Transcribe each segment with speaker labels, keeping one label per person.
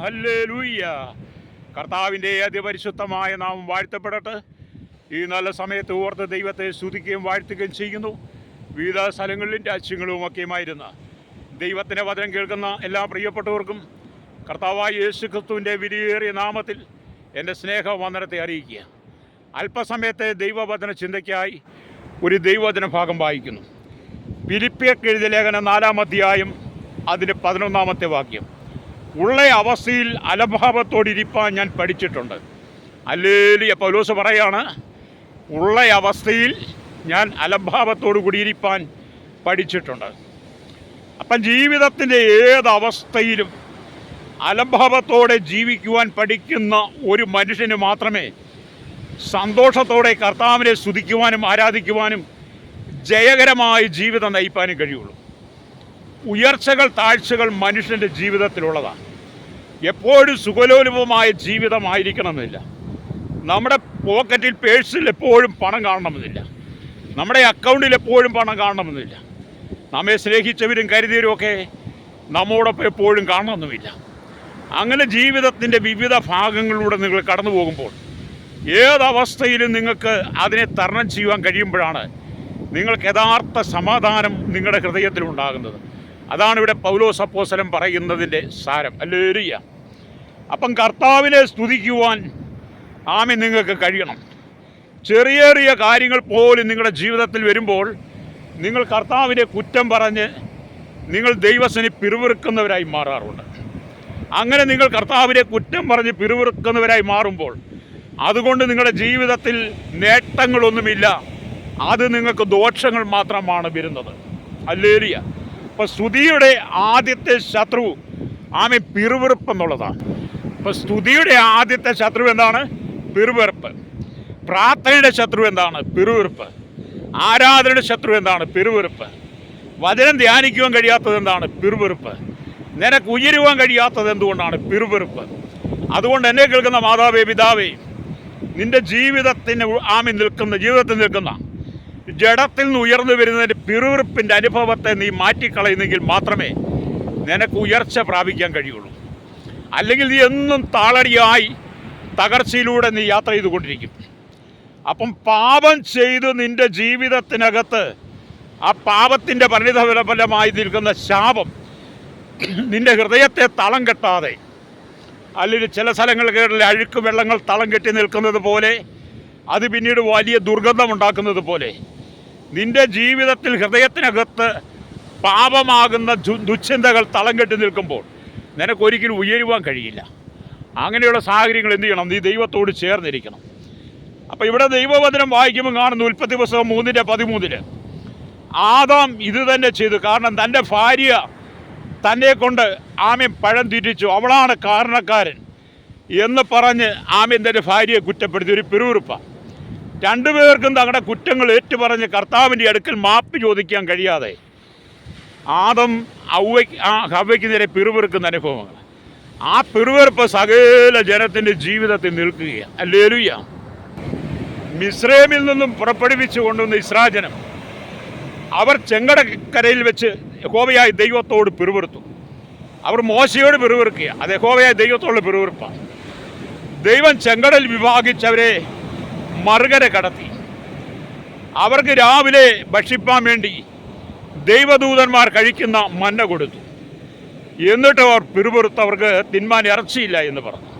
Speaker 1: Hallelujah. കർത്താവിൻ്റെ അതിപരിശുദ്ധമായ നാമം വാഴ്ത്തപ്പെടട്ടെ. ഈ നല്ല സമയത്ത് ഓർത്ത് ദൈവത്തെ സ്തുതിക്കുകയും വാഴ്ത്തുകയും ചെയ്യുന്നു. വിവിധ സ്ഥലങ്ങളിലും രാജ്യങ്ങളുമൊക്കെയുമായിരുന്ന ദൈവത്തിൻ്റെ വചനം കേൾക്കുന്ന എല്ലാ പ്രിയപ്പെട്ടവർക്കും കർത്താവായ യേശു ക്രിസ്തുവിൻ്റെ വിലയേറിയ നാമത്തിൽ എൻ്റെ സ്നേഹവന്ദനത്തെ അറിയിക്കുക. അല്പസമയത്തെ ദൈവവചന ചിന്തയ്ക്കായി ഒരു ദൈവവചന ഭാഗം വായിക്കുന്നു. ഫിലിപ്പിയർക്ക് എഴുതിയ ലേഖനം 4-ാം അധ്യായം അതിൻ്റെ 11-ാമത്തെ വാക്യം. ഉള്ള അവസ്ഥയിൽ അലംഭാവത്തോടിരിപ്പാൻ ഞാൻ പഠിച്ചിട്ടുണ്ട്. ഹല്ലേലൂയ. പൗലോസ് പറയാണ്, ഉള്ള അവസ്ഥയിൽ ഞാൻ അലംഭാവത്തോടു കൂടിയിരിപ്പാൻ പഠിച്ചിട്ടുണ്ട്. അപ്പം ജീവിതത്തിൻ്റെ ഏതവസ്ഥയിലും അലംഭാവത്തോടെ ജീവിക്കുവാൻ പഠിക്കുന്ന ഒരു മനുഷ്യന് മാത്രമേ സന്തോഷത്തോടെ കർത്താവിനെ സ്തുതിക്കുവാനും ആരാധിക്കുവാനും ജയകരമായ ജീവിതം നയിപ്പാനും കഴിയുള്ളൂ. ഉയർച്ചകൾ താഴ്ചകൾ മനുഷ്യൻ്റെ ജീവിതത്തിലുള്ളതാണ്. എപ്പോഴും സുഖലോലുപമായ ജീവിതമായിരിക്കണമെന്നില്ല. നമ്മുടെ പോക്കറ്റിൽ പേഴ്സിൽ എപ്പോഴും പണം കാണണമെന്നില്ല. നമ്മുടെ അക്കൗണ്ടിൽ എപ്പോഴും പണം കാണണമെന്നില്ല. നമ്മെ സ്നേഹിച്ചവരും കരുതിയവരും ഒക്കെ നമ്മോടൊപ്പം എപ്പോഴും കാണണമെന്നുമില്ല. അങ്ങനെ ജീവിതത്തിൻ്റെ വിവിധ ഭാഗങ്ങളിലൂടെ നിങ്ങൾ കടന്നു പോകുമ്പോൾ ഏതവസ്ഥയിലും നിങ്ങൾക്ക് അതിനെ തരണം ചെയ്യുവാൻ കഴിയുമ്പോഴാണ് നിങ്ങൾക്ക് യഥാർത്ഥ സമാധാനം നിങ്ങളുടെ ഹൃദയത്തിലുണ്ടാകുന്നത്. അതാണ് ഇവിടെ പൗലോസ് അപ്പോസ്തലൻ പറയുന്നതിൻ്റെ സാരം. ഹല്ലേലൂയ. അപ്പം കർത്താവിനെ സ്തുതിക്കുവാൻ നിങ്ങൾക്ക് കഴിയണം. ചെറിയ ചെറിയ കാര്യങ്ങൾ പോലും നിങ്ങളുടെ ജീവിതത്തിൽ വരുമ്പോൾ നിങ്ങൾ കർത്താവിനെ കുറ്റം പറഞ്ഞ് നിങ്ങൾ ദൈവത്തിനെ പിറുവിറുക്കുന്നവരായി മാറാറുണ്ട്. അങ്ങനെ നിങ്ങൾ കർത്താവിനെ കുറ്റം പറഞ്ഞ് പിറുവിറുക്കുന്നവരായി മാറുമ്പോൾ അതുകൊണ്ട് നിങ്ങളുടെ ജീവിതത്തിൽ നേട്ടങ്ങളൊന്നുമില്ല, അത് നിങ്ങൾക്ക് ദോഷങ്ങൾ മാത്രമാണ് വരുന്നത്. ഹല്ലേലൂയ. അപ്പോൾ സ്തുതിയുടെ ആദ്യത്തെ ശത്രു പിറുവിറുപ്പ് എന്നുള്ളതാണ്. അപ്പോൾ സ്തുതിയുടെ ആദ്യത്തെ ശത്രു എന്താണ്? പിറുവിറുപ്പ്. പ്രാർത്ഥനയുടെ ശത്രു എന്താണ്? പിറുവിറുപ്പ്. ആരാധനയുടെ ശത്രു എന്താണ്? പിറുവിറുപ്പ്. വചനം ധ്യാനിക്കുവാൻ കഴിയാത്തത് എന്താണ്? പിറുവിറുപ്പ്. നിനക്ക് ഉയരുവാൻ കഴിയാത്തത് എന്തുകൊണ്ടാണ്? പിറുവിറുപ്പ്. അതുകൊണ്ട് എന്നെ കേൾക്കുന്ന മാതാവേ, പിതാവേ, നിന്റെ ജീവിതത്തിന് ജീവിതത്തിൽ നിൽക്കുന്ന ജഡത്തിൽ നിന്ന് ഉയർന്നു വരുന്നതിൻ്റെ പിറുവിറുപ്പിൻ്റെ അനുഭവത്തെ നീ മാറ്റിക്കളയുന്നെങ്കിൽ മാത്രമേ നിനക്ക് ഉയർച്ച പ്രാപിക്കാൻ കഴിയുള്ളൂ. അല്ലെങ്കിൽ നീ എന്നും താളടിയായി തകർച്ചയിലൂടെ നീ യാത്ര ചെയ്തുകൊണ്ടിരിക്കും. അപ്പം പാപം ചെയ്ത് നിൻ്റെ ജീവിതത്തിനകത്ത് ആ പാപത്തിൻ്റെ പരിണിതഫലമായി നിൽക്കുന്ന ശാപം നിൻ്റെ ഹൃദയത്തെ തളം കെട്ടാതെ, അല്ലെങ്കിൽ ചില സ്ഥലങ്ങളിൽ അഴുക്ക് വെള്ളങ്ങൾ തളം കെട്ടി നിൽക്കുന്നത് പോലെ, അത് പിന്നീട് വലിയ ദുർഗന്ധമുണ്ടാക്കുന്നത് പോലെ നിൻ്റെ ജീവിതത്തിൽ ഹൃദയത്തിനകത്ത് പാപമാകുന്ന ദുശ്ചിന്തകൾ തളം കെട്ടി നിൽക്കുമ്പോൾ നിനക്കൊരിക്കലും ഉയരുവാൻ കഴിയില്ല. അങ്ങനെയുള്ള സാഹചര്യങ്ങൾ എന്ത് ചെയ്യണം? നീ ദൈവത്തോട് ചേർന്നിരിക്കണം. അപ്പോൾ ഇവിടെ ദൈവവചനം വായിക്കുമ്പോൾ കാണുന്നു, ഉൽപ്പത്തി പുസ്തകം 3:13 ആദാം ഇത് തന്നെ ചെയ്തു. കാരണം തൻ്റെ ഭാര്യ തന്നെ കൊണ്ട് പഴം തീറ്റിച്ചു, അവളാണ് കാരണക്കാരൻ എന്ന് പറഞ്ഞ് തൻ്റെ ഭാര്യയെ കുറ്റപ്പെടുത്തി. ഒരു പിറുവിറുപ്പാണ്. രണ്ടുപേർക്കും തങ്ങളുടെ കുറ്റങ്ങൾ ഏറ്റുപറഞ്ഞ് കർത്താവിൻ്റെ അടുക്കൽ മാപ്പ് ചോദിക്കാൻ കഴിയാതെ ആദം ഹവ്വയ്ക്ക് നേരെ പിറുവിറുക്കുന്ന അനുഭവങ്ങൾ. ആ പിറുവിറുപ്പ് സകല ജനത്തിൻ്റെ ജീവിതത്തിൽ നിൽക്കുകയാണ്. ഹല്ലേലൂയ. മിസ്രൈമിൽ നിന്നും പുറപ്പെടുവിച്ചു കൊണ്ടുവന്ന ഇസ്രായേൽ ജനം അവർ ചെങ്കടക്കരയിൽ വെച്ച് യഹോവയായ ദൈവത്തോട് പിറുവിറുത്തു. അവർ മോശയോട് പിറുവിറുക്കുക. അത് യഹോവയായ ദൈവത്തോടുള്ള പിറുവിറുപ്പാണ്. ദൈവം ചെങ്കടൽ വിഭാഗിച്ചവരെ മറുകര കടത്തി. അവർക്ക് രാവിലെ ഭക്ഷിപ്പാൻ വേണ്ടി ദൈവദൂതന്മാർ കഴിക്കുന്ന മന്ന കൊടുത്തു. എന്നിട്ട് അവർ പിറുപിറുത്ത് അവർക്ക് തിന്മാൻ ഇറച്ചിയില്ല എന്ന് പറഞ്ഞു.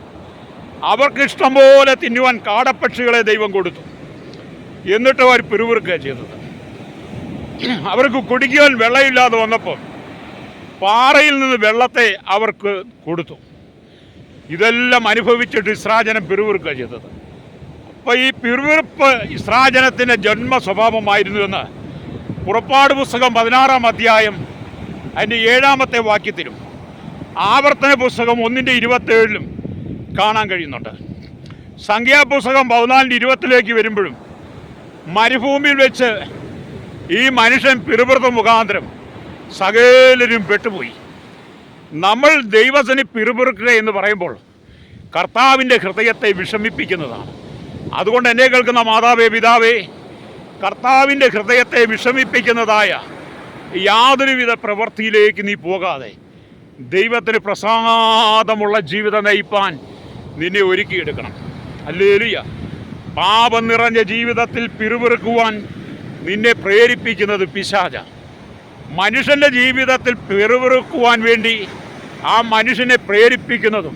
Speaker 1: അവർക്ക് ഇഷ്ടം പോലെ തിന്നുവാൻ കാടപ്പക്ഷികളെ ദൈവം കൊടുത്തു. എന്നിട്ട് അവർ പിറുപിറുക്കുക ചെയ്തത്. അവർക്ക് കുടിക്കുവാൻ വെള്ളമില്ലാതെ വന്നപ്പോൾ പാറയിൽ നിന്ന് വെള്ളത്തെ അവർക്ക് കൊടുത്തു. ഇതെല്ലാം അനുഭവിച്ചിട്ട് ഇസ്രായേൽ പിറുപിറുക്കുക ചെയ്തത്. അപ്പോൾ ഈ പിറുപിറുപ്പ് ഇസ്രായേലിൻ്റെ ജന്മ സ്വഭാവമായിരുന്നുവെന്ന് പുറപ്പാട് പുസ്തകം 16-ാം അധ്യായം അതിൻ്റെ 7-ാമത്തെ വാക്യത്തിലും ആവർത്തന പുസ്തകം 1:27 കാണാൻ കഴിയുന്നുണ്ട്. സംഖ്യാപുസ്തകം 14:20 വരുമ്പോഴും മരുഭൂമിയിൽ വെച്ച് ഈ മനുഷ്യൻ പിറുപിറുത്ത മുഖാന്തരം സകലരും പെട്ടുപോയി. നമ്മൾ ദൈവത്തിന് പിറുപിറുക്കുക എന്ന് പറയുമ്പോൾ കർത്താവിൻ്റെ ഹൃദയത്തെ വിഷമിപ്പിക്കുന്നതാണ്. അതുകൊണ്ട് എന്നെ കേൾക്കുന്ന മാതാവേ, പിതാവേ, കർത്താവിൻ്റെ ഹൃദയത്തെ വിഷമിപ്പിക്കുന്നതായ യാതൊരുവിധ പ്രവൃത്തിയിലേക്ക് നീ പോകാതെ ദൈവത്തിന് പ്രസാദമുള്ള ജീവിതം നയിപ്പാൻ നിന്നെ ഒരുക്കിയെടുക്കണം. ഹല്ലേലൂയ. പാപം നിറഞ്ഞ ജീവിതത്തിൽ പിറുപിറുക്കുവാൻ നിന്നെ പ്രേരിപ്പിക്കുന്നത് പിശാച. മനുഷ്യൻ്റെ ജീവിതത്തിൽ പിറുപിറുക്കുവാൻ വേണ്ടി ആ മനുഷ്യനെ പ്രേരിപ്പിക്കുന്നതും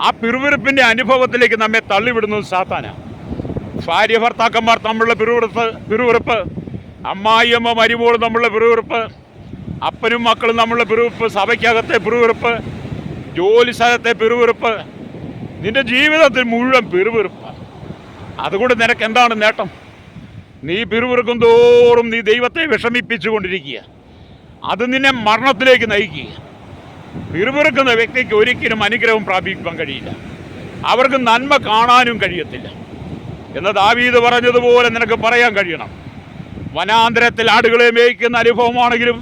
Speaker 1: ആ പിറുപിറുപ്പിൻ്റെ അനുഭവത്തിലേക്ക് നമ്മെ തള്ളിവിടുന്നതും സാത്താനാണ്. ഭാര്യ ഭർത്താക്കന്മാർ തമ്മിലുള്ള പിറുപിറുപ്പ്, അമ്മായിയമ്മ മരുമോൾ തമ്മിലുള്ള പിറുപിറുപ്പ്, അപ്പനും മക്കളും തമ്മിലുള്ള പിറുപിറുപ്പ്, സഭയ്ക്കകത്തെ പിറുപിറുപ്പ്, ജോലി സ്ഥലത്തെ പിറുപിറുപ്പ്, നിന്റെ ജീവിതത്തിൽ മുഴുവൻ പിറുപിറുപ്പ്. അതുകൊണ്ട് നിനക്ക് എന്താണ് നേട്ടം? നീ പിറുപിറുക്കും തോറും നീ ദൈവത്തെ വിഷമിപ്പിച്ചു കൊണ്ടിരിക്കുക. അത് നിന്നെ മരണത്തിലേക്ക് നയിക്കുക. പിറുപിറുക്കുന്ന വ്യക്തിക്ക് ഒരിക്കലും അനുഗ്രഹം പ്രാപിക്കാൻ കഴിയില്ല. അവർക്ക് നന്മ കാണാനും കഴിയത്തില്ല. എന്ന് ദാവീദ് പറഞ്ഞതുപോലെ നിനക്ക് പറയാൻ കഴിയണം. വനാന്തരത്തിൽ ആടുകളെ മേയ്ക്കുന്ന അനുഭവമാണെങ്കിലും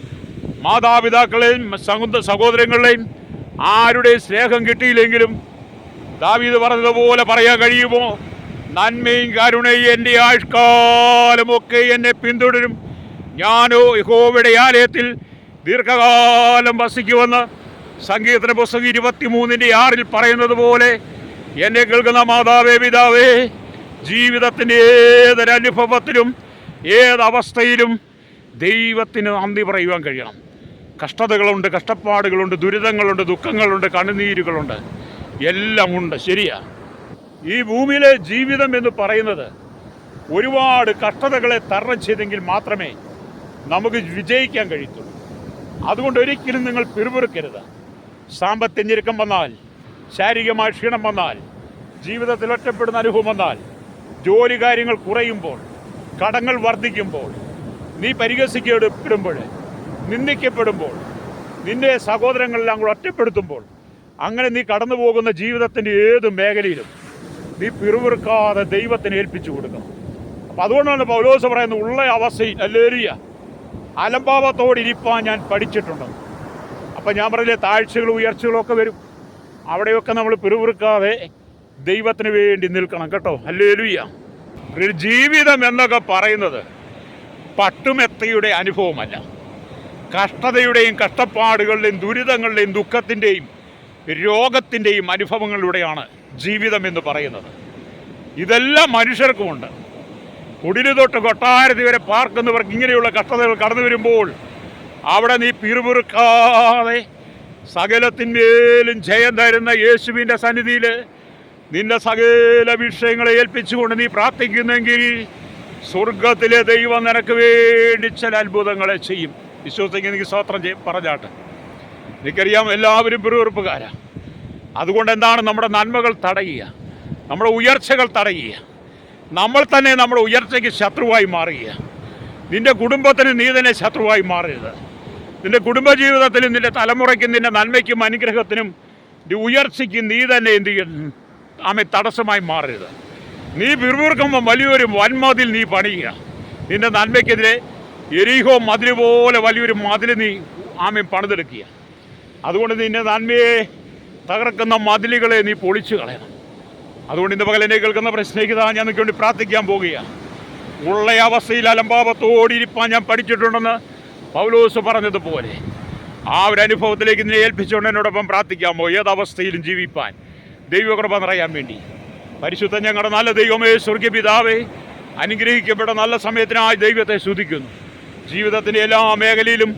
Speaker 1: മാതാപിതാക്കളെയും സഹോദരങ്ങളെയും ആരുടെയും സ്നേഹം കിട്ടിയില്ലെങ്കിലും ദാവീദ് പറഞ്ഞതുപോലെ പറയാൻ കഴിയുമോ? നന്മയും കരുണയും എൻ്റെ ആയുഷ്കാലമൊക്കെ എന്നെ പിന്തുടരും, ഞാനോ യഹോവയുടെ ആലയത്തിൽ ദീർഘകാലം വസിക്കുമെന്ന് സംഗീതത്തിൻ്റെ പുസ്തകം 23:6 പറയുന്നത് പോലെ എന്നെ കേൾക്കുന്ന മാതാവേ, പിതാവേ, ജീവിതത്തിൻ്റെ ഏതൊരനുഭവത്തിലും ഏതവസ്ഥയിലും ദൈവത്തിന് നന്ദി പറയുവാൻ കഴിയണം. കഷ്ടതകളുണ്ട്, കഷ്ടപ്പാടുകളുണ്ട്, ദുരിതങ്ങളുണ്ട്, ദുഃഖങ്ങളുണ്ട്, കണ്ണുനീരുകളുണ്ട്, എല്ലാം ഉണ്ട്. ശരിയാ. ഈ ഭൂമിയിലെ ജീവിതം എന്ന് പറയുന്നത് ഒരുപാട് കഷ്ടതകളെ തരണം ചെയ്തെങ്കിൽ മാത്രമേ നമുക്ക് വിജയിക്കാൻ കഴിയത്തുള്ളൂ. അതുകൊണ്ട് ഒരിക്കലും നിങ്ങൾ പിറുപിറുക്കരുത്. സാമ്പത്തിക ഞെരുക്കം വന്നാൽ, ശാരീരികമായ ക്ഷീണം വന്നാൽ, ജീവിതത്തിൽ ഒറ്റപ്പെടുന്ന അനുഭവം വന്നാൽ, ജോലി കാര്യങ്ങൾ കുറയുമ്പോൾ, കടങ്ങൾ വർദ്ധിക്കുമ്പോൾ, നീ പരിഹസിക്കപ്പെടുമ്പോൾ, നിന്ദിക്കപ്പെടുമ്പോൾ, നിന്റെ സഹോദരങ്ങളെല്ലാം കൂടെ ഒറ്റപ്പെടുത്തുമ്പോൾ, അങ്ങനെ നീ കടന്നു പോകുന്ന ജീവിതത്തിൻ്റെ ഏത് മേഖലയിലും നീ പിറുപിറുക്കാതെ ദൈവത്തിന് ഏൽപ്പിച്ചു കൊടുക്കണം. അപ്പം അതുകൊണ്ടാണ് പൗലോസ് പറയുന്നത്, ഉള്ള അവസ്ഥയിൽ ഹല്ലേലൂയ അലംഭാവത്തോടിരിപ്പാൻ ഞാൻ പഠിച്ചിട്ടുണ്ട്. അപ്പം ഞാൻ പറഞ്ഞില്ലേ, താഴ്ചകളും ഉയർച്ചകളും ഒക്കെ വരും. അവിടെയൊക്കെ നമ്മൾ പിറുപിറുക്കാതെ ദൈവത്തിന് വേണ്ടി നിൽക്കണം കേട്ടോ. ഹല്ലേലൂയ. ഒരു ജീവിതം എന്നൊക്കെ പറയുന്നത് പട്ടുമെത്തയുടെ അനുഭവമല്ല. കഷ്ടതയുടെയും കഷ്ടപ്പാടുകളുടെയും ദുരിതങ്ങളുടെയും ദുഃഖത്തിൻ്റെയും രോഗത്തിൻ്റെയും അനുഭവങ്ങളിലൂടെയാണ് ജീവിതം എന്ന് പറയുന്നത്. ഇതെല്ലാം മനുഷ്യർക്കുമുണ്ട്. കുടില് തൊട്ട് കൊട്ടാരത്തി വരെ പാർക്കുന്നവർക്ക് ഇങ്ങനെയുള്ള കഷ്ടതകൾ കടന്നു വരുമ്പോൾ അവിടെ നീ പിറുപിറുക്കാതെ സകലത്തിന്മേലും ജയം തരുന്ന യേശുവിൻ്റെ സന്നിധിയിൽ നിന്റെ സകല വിഷയങ്ങളെ ഏൽപ്പിച്ചുകൊണ്ട് നീ പ്രാർത്ഥിക്കുന്നെങ്കിൽ സ്വർഗത്തിലെ ദൈവം നിനക്ക് വേണ്ടി ചില അത്ഭുതങ്ങളെ ചെയ്യും. വിശ്വസിക്കുന്ന എനിക്ക് സ്തോത്രം പറഞ്ഞാട്ടെ. എനിക്കറിയാം എല്ലാവരും പിറുപിറുപ്പുകാരാ. അതുകൊണ്ട് എന്താണ് നമ്മുടെ നന്മകൾ തടയുക, നമ്മുടെ ഉയർച്ചകൾ തടയുക, നമ്മൾ തന്നെ നമ്മുടെ ഉയർച്ചയ്ക്ക് ശത്രുവായി മാറുക. നിൻ്റെ കുടുംബത്തിന് നീ തന്നെ ശത്രുവായി മാറരുത്. നിൻ്റെ കുടുംബജീവിതത്തിലും നിൻ്റെ തലമുറയ്ക്കും നിൻ്റെ നന്മയ്ക്കും അനുഗ്രഹത്തിനും ഉയർച്ചയ്ക്കും നീ തന്നെ എന്ത് ചെയ്യണം? തടസ്സമായി മാറരുത്. നീ പിറുപിറുക്കുമ്പോൾ വലിയൊരു വൻമതിൽ നീ പണിയുക. നിൻ്റെ നന്മയ്ക്കെതിരെ എരിഹോ മതിൽ പോലെ വലിയൊരു മതിൽ നീ പണിതെടുക്കുക. അതുകൊണ്ട് നിൻ്റെ നന്മയെ തകർക്കുന്ന മതിലുകളെ നീ പൊളിച്ചു കളയണം. അതുകൊണ്ട് ഇന്ന് പകൽ എന്നെ കേൾക്കുന്ന പ്രശ്നേഹിത, ഞാൻ നിനക്ക് വേണ്ടി പ്രാർത്ഥിക്കാൻ പോകുകയാണ്. ഉള്ള അവസ്ഥയിൽ അലംഭാവത്തോടിരിപ്പാൻ ഞാൻ പഠിച്ചിട്ടുണ്ടെന്ന് പൗലോസ് പറഞ്ഞതുപോലെ ആ ഒരു അനുഭവത്തിലേക്ക് നിന്നെ ഏൽപ്പിച്ചുകൊണ്ട് എന്നോടൊപ്പം പ്രാർത്ഥിക്കാമോ? ഏതവസ്ഥയിലും ജീവിപ്പാൻ ദൈവകൃപ നിറയാൻ വേണ്ടി. പരിശുദ്ധ ഞങ്ങളുടെ നല്ല ദൈവമേ, സ്വർഗ്ഗീയ പിതാവേ, അനുഗ്രഹിക്കപ്പെട്ട നല്ല സമയത്തിനായി ദൈവത്തെ സ്തുതിക്കുന്നു. ജീവിതത്തിൻ്റെ എല്ലാ മേഖലയിലും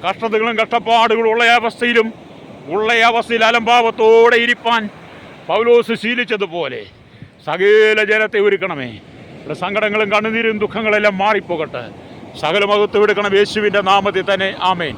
Speaker 1: കഷ്ടതകളും കഷ്ടപ്പാടുകളും ഉള്ള അവസ്ഥയിൽ അലംഭാവത്തോടെ ഇരിപ്പാൻ പൗലോസ് ശീലിച്ചതുപോലെ സകല ജനത്തെ ഒരുക്കണമേ. സങ്കടങ്ങളും കണ്ണുനീരും ദുഃഖങ്ങളെല്ലാം മാറിപ്പോകട്ടെ. സകല മഹത്വം എടുക്കണം യേശുവിൻ്റെ നാമത്തിൽ തന്നെ. ആമേൻ.